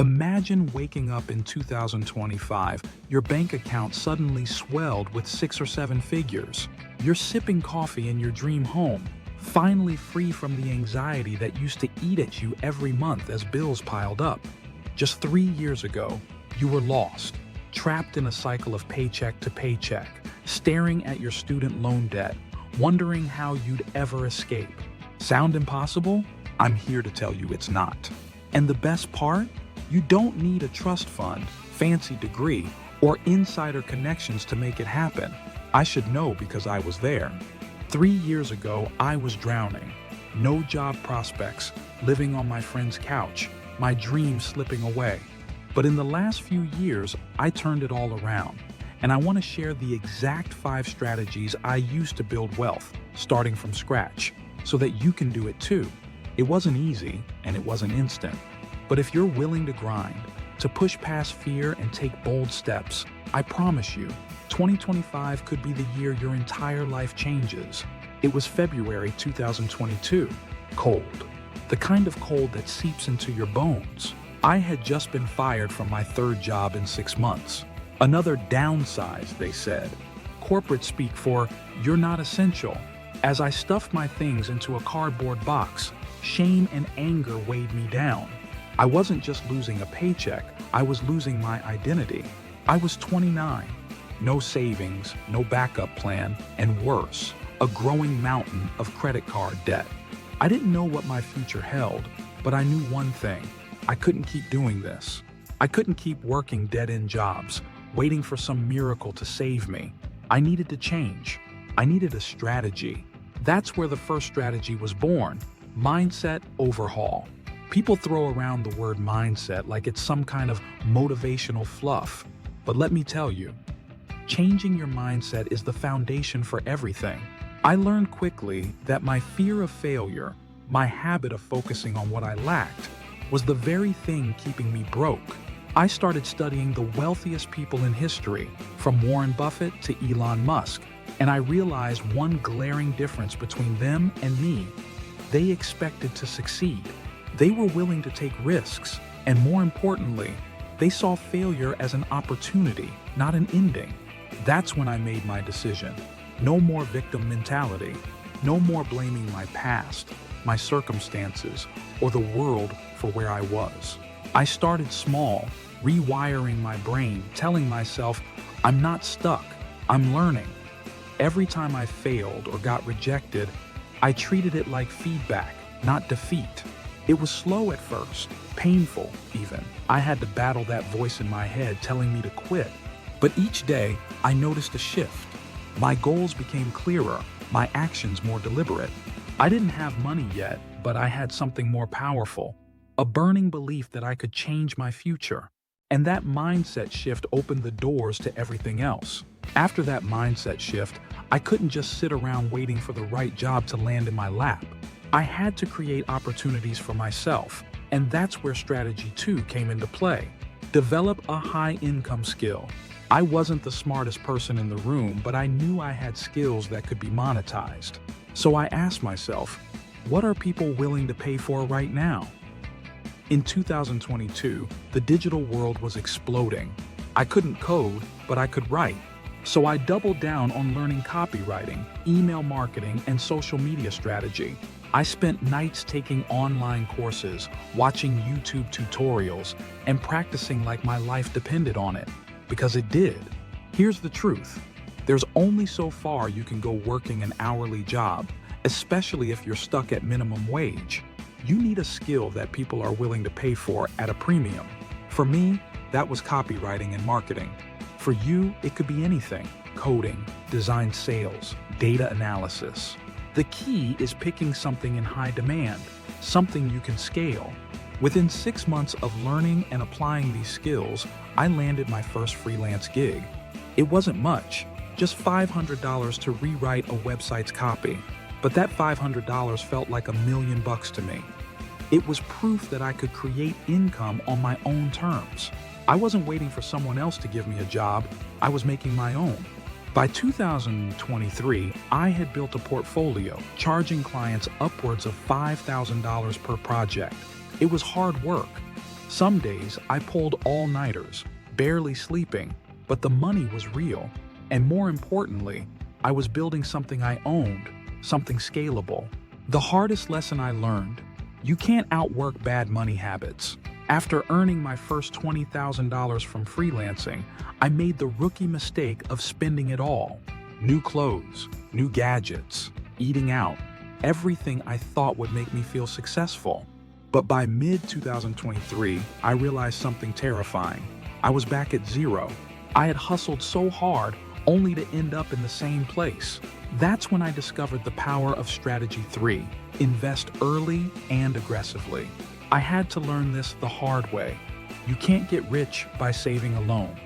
Imagine waking up in 2025, your bank account suddenly swelled with 6 or 7 figures. You're sipping coffee in your dream home, finally free from the anxiety that used to eat at you every month as bills piled up. Just 3 years ago, you were lost, trapped in a cycle of paycheck to paycheck, staring at your student loan debt, wondering how you'd ever escape. Sound impossible? I'm here to tell you it's not. And the best part? You don't need a trust fund, fancy degree, or insider connections to make it happen. I should know because I was there. 3 years ago, I was drowning. No job prospects, living on my friend's couch, my dreams slipping away. But in the last few years, I turned it all around. And I want to share the exact 5 strategies I used to build wealth, starting from scratch, so that you can do it too. It wasn't easy, and it wasn't instant. But if you're willing to grind, to push past fear and take bold steps, I promise you, 2025 could be the year your entire life changes. It was February 2022. Cold. The kind of cold that seeps into your bones. I had just been fired from my 3rd job in 6 months. Another downsize, they said. Corporate speak for, you're not essential. As I stuffed my things into a cardboard box, shame and anger weighed me down. I wasn't just losing a paycheck, I was losing my identity. I was 29. No savings, no backup plan, and worse, a growing mountain of credit card debt. I didn't know what my future held, but I knew one thing. I couldn't keep doing this. I couldn't keep working dead-end jobs, waiting for some miracle to save me. I needed to change. I needed a strategy. That's where the first strategy was born. Mindset overhaul. People throw around the word mindset like it's some kind of motivational fluff. But let me tell you, changing your mindset is the foundation for everything. I learned quickly that my fear of failure, my habit of focusing on what I lacked, was the very thing keeping me broke. I started studying the wealthiest people in history, from Warren Buffett to Elon Musk, and I realized one glaring difference between them and me. They expected to succeed. They were willing to take risks, and more importantly, they saw failure as an opportunity, not an ending. That's when I made my decision. No more victim mentality. No more blaming my past, my circumstances, or the world for where I was. I started small, rewiring my brain, telling myself, I'm not stuck, I'm learning. Every time I failed or got rejected, I treated it like feedback, not defeat. It was slow at first, painful even. I had to battle that voice in my head telling me to quit. But each day, I noticed a shift. My goals became clearer, my actions more deliberate. I didn't have money yet, but I had something more powerful, a burning belief that I could change my future. And that mindset shift opened the doors to everything else. After that mindset shift, I couldn't just sit around waiting for the right job to land in my lap. I had to create opportunities for myself, and that's where strategy 2 came into play. Develop a high-income skill. I wasn't the smartest person in the room, but I knew I had skills that could be monetized. So I asked myself, what are people willing to pay for right now? In 2022, the digital world was exploding. I couldn't code, but I could write. So I doubled down on learning copywriting, email marketing, and social media strategy. I spent nights taking online courses, watching YouTube tutorials, and practicing like my life depended on it. Because it did. Here's the truth. There's only so far you can go working an hourly job, especially if you're stuck at minimum wage. You need a skill that people are willing to pay for at a premium. For me, that was copywriting and marketing. For you, it could be anything: coding, design sales, data analysis. The key is picking something in high demand, something you can scale. Within 6 months of learning and applying these skills, I landed my first freelance gig. It wasn't much, just $500 to rewrite a website's copy. But that $500 felt like $1 million to me. It was proof that I could create income on my own terms. I wasn't waiting for someone else to give me a job, I was making my own. By 2023, I had built a portfolio, charging clients upwards of $5,000 per project. It was hard work. Some days I pulled all-nighters, barely sleeping, but the money was real. And more importantly, I was building something I owned, something scalable. The hardest lesson I learned: you can't outwork bad money habits. After earning my first $20,000 from freelancing, I made the rookie mistake of spending it all. New clothes, new gadgets, eating out, everything I thought would make me feel successful. But by mid-2023, I realized something terrifying. I was back at zero. I had hustled so hard only to end up in the same place. That's when I discovered the power of strategy 3: invest early and aggressively. I had to learn this the hard way. You can't get rich by saving alone.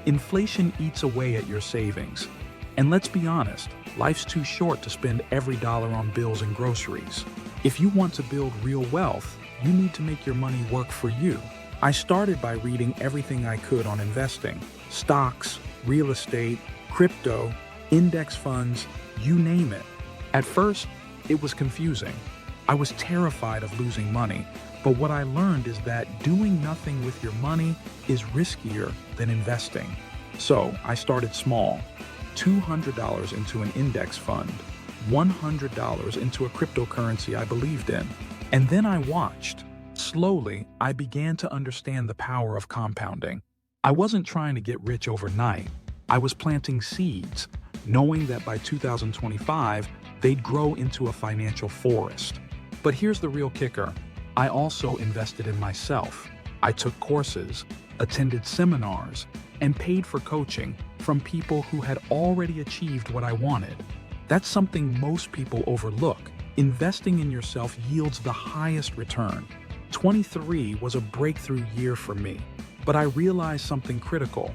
Inflation eats away at your savings. And let's be honest, life's too short to spend every dollar on bills and groceries. If you want to build real wealth, you need to make your money work for you. I started by reading everything I could on investing: stocks, real estate, crypto, index funds, you name it. At first, it was confusing. I was terrified of losing money, but what I learned is that doing nothing with your money is riskier than investing. So I started small: $200 into an index fund, $100 into a cryptocurrency I believed in. And then I watched. Slowly, I began to understand the power of compounding. I wasn't trying to get rich overnight. I was planting seeds, knowing that by 2025, they'd grow into a financial forest. But here's the real kicker: I also invested in myself. I took courses, attended seminars, and paid for coaching from people who had already achieved what I wanted. That's something most people overlook. Investing in yourself yields the highest return. 23 was a breakthrough year for me, but I realized something critical.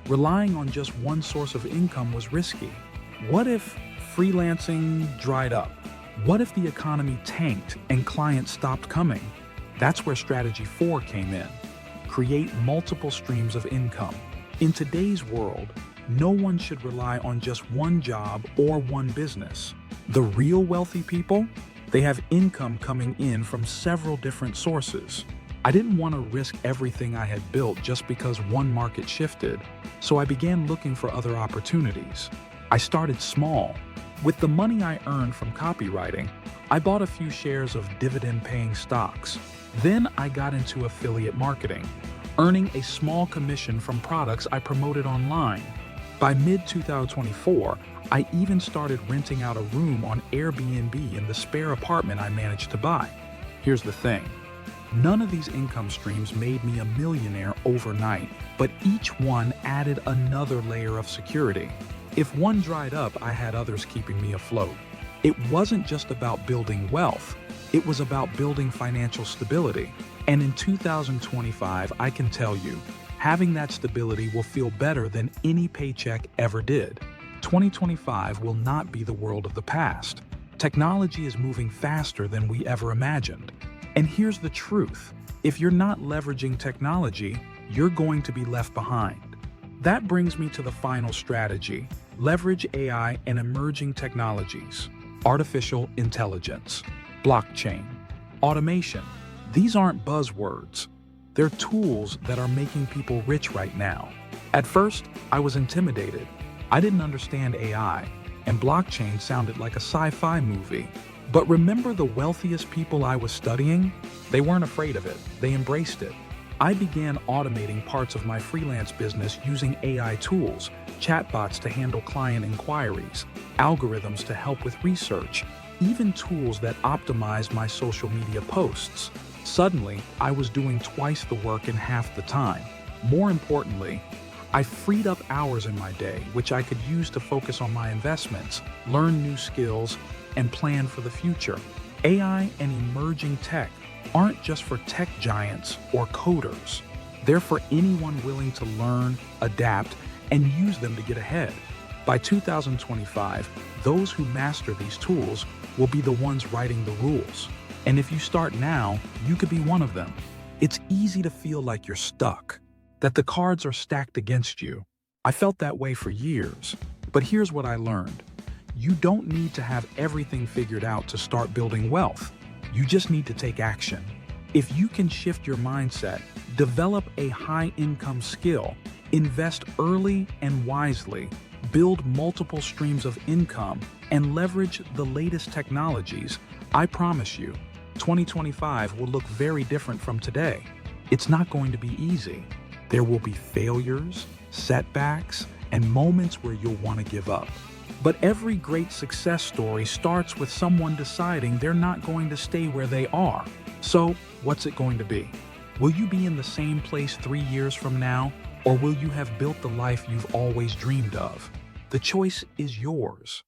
Relying on just one source of income was risky. What if freelancing dried up? What if the economy tanked and clients stopped coming? That's where strategy 4 came in. Create multiple streams of income. In today's world, no one should rely on just one job or one business. The real wealthy people, they have income coming in from several different sources. I didn't want to risk everything I had built just because one market shifted, so I began looking for other opportunities. I started small. With the money I earned from copywriting, I bought a few shares of dividend-paying stocks. Then I got into affiliate marketing, earning a small commission from products I promoted online. By mid-2024, I even started renting out a room on Airbnb in the spare apartment I managed to buy. Here's the thing: none of these income streams made me a millionaire overnight, but each one added another layer of security. If one dried up, I had others keeping me afloat. It wasn't just about building wealth, it was about building financial stability. And in 2025, I can tell you, having that stability will feel better than any paycheck ever did. 2025 will not be the world of the past. Technology is moving faster than we ever imagined. And here's the truth: if you're not leveraging technology, you're going to be left behind. That brings me to the final strategy: leverage AI and emerging technologies. Artificial intelligence, blockchain, automation. These aren't buzzwords. They're tools that are making people rich right now. At first, I was intimidated. I didn't understand AI, and blockchain sounded like a sci-fi movie. But remember the wealthiest people I was studying? They weren't afraid of it. They embraced it. I began automating parts of my freelance business using AI tools, chatbots to handle client inquiries, algorithms to help with research, even tools that optimized my social media posts. Suddenly, I was doing twice the work in half the time. More importantly, I freed up hours in my day, which I could use to focus on my investments, learn new skills, and plan for the future. AI and emerging tech aren't just for tech giants or coders. They're for anyone willing to learn, adapt, and use them to get ahead. By 2025, those who master these tools will be the ones writing the rules. And if you start now, you could be one of them. It's easy to feel like you're stuck, that the cards are stacked against you. I felt that way for years. But here's what I learned: you don't need to have everything figured out to start building wealth. You just need to take action. If you can shift your mindset, develop a high-income skill, invest early and wisely, build multiple streams of income, and leverage the latest technologies, I promise you, 2025 will look very different from today. It's not going to be easy. There will be failures, setbacks, and moments where you'll want to give up. But every great success story starts with someone deciding they're not going to stay where they are. So, what's it going to be? Will you be in the same place 3 years from now, or will you have built the life you've always dreamed of? The choice is yours.